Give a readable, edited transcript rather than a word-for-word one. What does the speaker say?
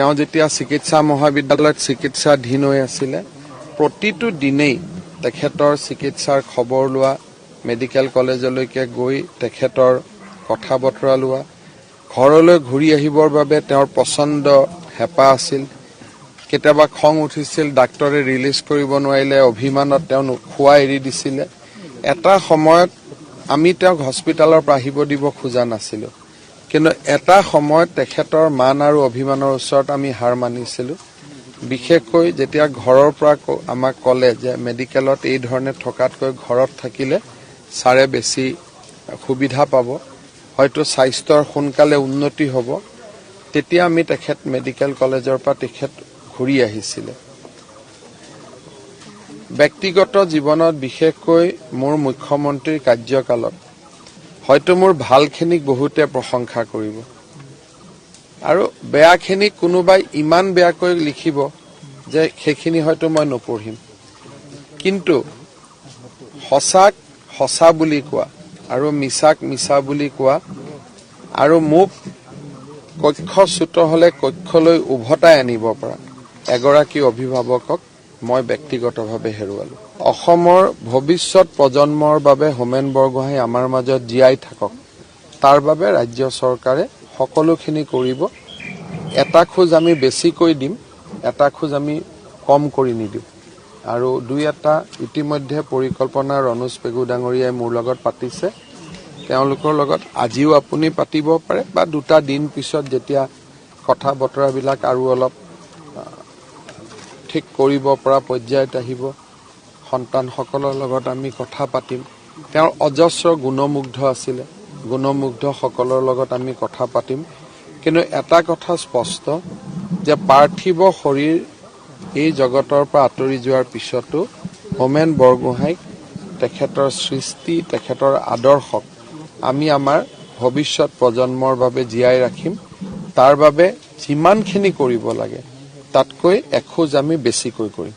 তেওঁ যেতিয়া চিকিৎসা মহাবিদ্যালয়ত চিকিৎসাধীন হৈ আছিল প্ৰতিটো দিনেই তেখেতৰ চিকিৎসাৰ খবৰ লোৱা মেডিকেল কলেজলৈকে গৈ তেখেতৰ কথা বতৰা লোৱা ঘৰলৈ ঘূৰি আহিবৰ বাবে তেওঁৰ পছন্দ হেঁপাহ আছিল কেতিয়াবা খং উঠিছিল ডাক্তৰে ৰিলিজ কৰিব নোৱাৰিলে অভিমানত তেওঁ খোৱা এৰি দিছিল এটা সময়ত আমি তেওঁক হস্পিটালৰ পৰা আহিব দিব খোজা নাছিলো কিন্তু এটা সময়ত তেখেতৰ মান আৰু অভিমানৰ ওচৰত আমি হাৰ মানিছিলো বিশেষকৈ যেতিয়া ঘৰৰ পৰা আমাক ক'লে যে মেডিকেলত এই ধৰণে থকাতকৈ ঘৰত থাকিলে সাৰে বেছি সুবিধা পাব হয়তো স্বাস্থ্যৰ সোনকালে উন্নতি হ'ব তেতিয়া আমি তেখেত মেডিকেল কলেজৰ পৰা তেখেত ঘূৰি আহিছিল ব্যক্তিগত জীৱনত বিশেষকৈ মোৰ মুখ্যমন্ত্ৰীৰ কাৰ্যকালত হয়তো মোৰ ভালখিনিক বহুতে প্ৰশংসা কৰিব আৰু বেয়াখিনিক কোনোবাই ইমান বেয়াকৈ লিখিব যে সেইখিনি হয়তো মই নপঢ়িম কিন্তু সঁচাক সঁচা বুলি কোৱা আৰু মিছাক মিছা বুলি কোৱা আৰু মোক কক্ষচ্যুত হলে কক্ষলৈ উভতাই আনিব পৰা এগৰাকী অভিভাৱকক মই ব্যক্তিগতভাৱে হেৰুৱালো অসমৰ ভৱিষ্যত প্ৰজন্মৰ বাবে হোমেন বৰগোহাঁই আমাৰ মাজত জীয়াই থাকক তাৰ বাবে ৰাজ্য চৰকাৰে সকলোখিনি কৰিব এটা খোজ আমি বেছিকৈ দিম এটা খোজ আমি কম কৰি নিদিওঁ আৰু দুই এটা ইতিমধ্যে পৰিকল্পনা ৰনোজ পেগু ডাঙৰীয়াই মোৰ লগত পাতিছে তেওঁলোকৰ লগত আজিও আপুনি পাতিব পাৰে বা দুটা দিন পিছত যেতিয়া কথা বতৰাবিলাক আৰু অলপ ঠিক কৰিব পৰা পৰ্যায়ত আহিব সন্তানসকলৰ লগত আমি কথা পাতিম তেওঁৰ অজস্ৰ গুণমুগ্ধ আছিলে গুণমুগ্ধসকলৰ লগত আমি কথা পাতিম কিন্তু এটা কথা স্পষ্ট যে পাৰ্থিৱ শৰীৰ এই জগতৰ পৰা আঁতৰি যোৱাৰ পিছতো হোমেন বৰগোহাঁইক তেখেতৰ সৃষ্টি তেখেতৰ আদৰ্শক আমি আমাৰ ভৱিষ্যত প্ৰজন্মৰ বাবে জীয়াই ৰাখিম তাৰ বাবে যিমানখিনি কৰিব লাগে তাতকৈ এখোজ আমি বেছিকৈ কৰিম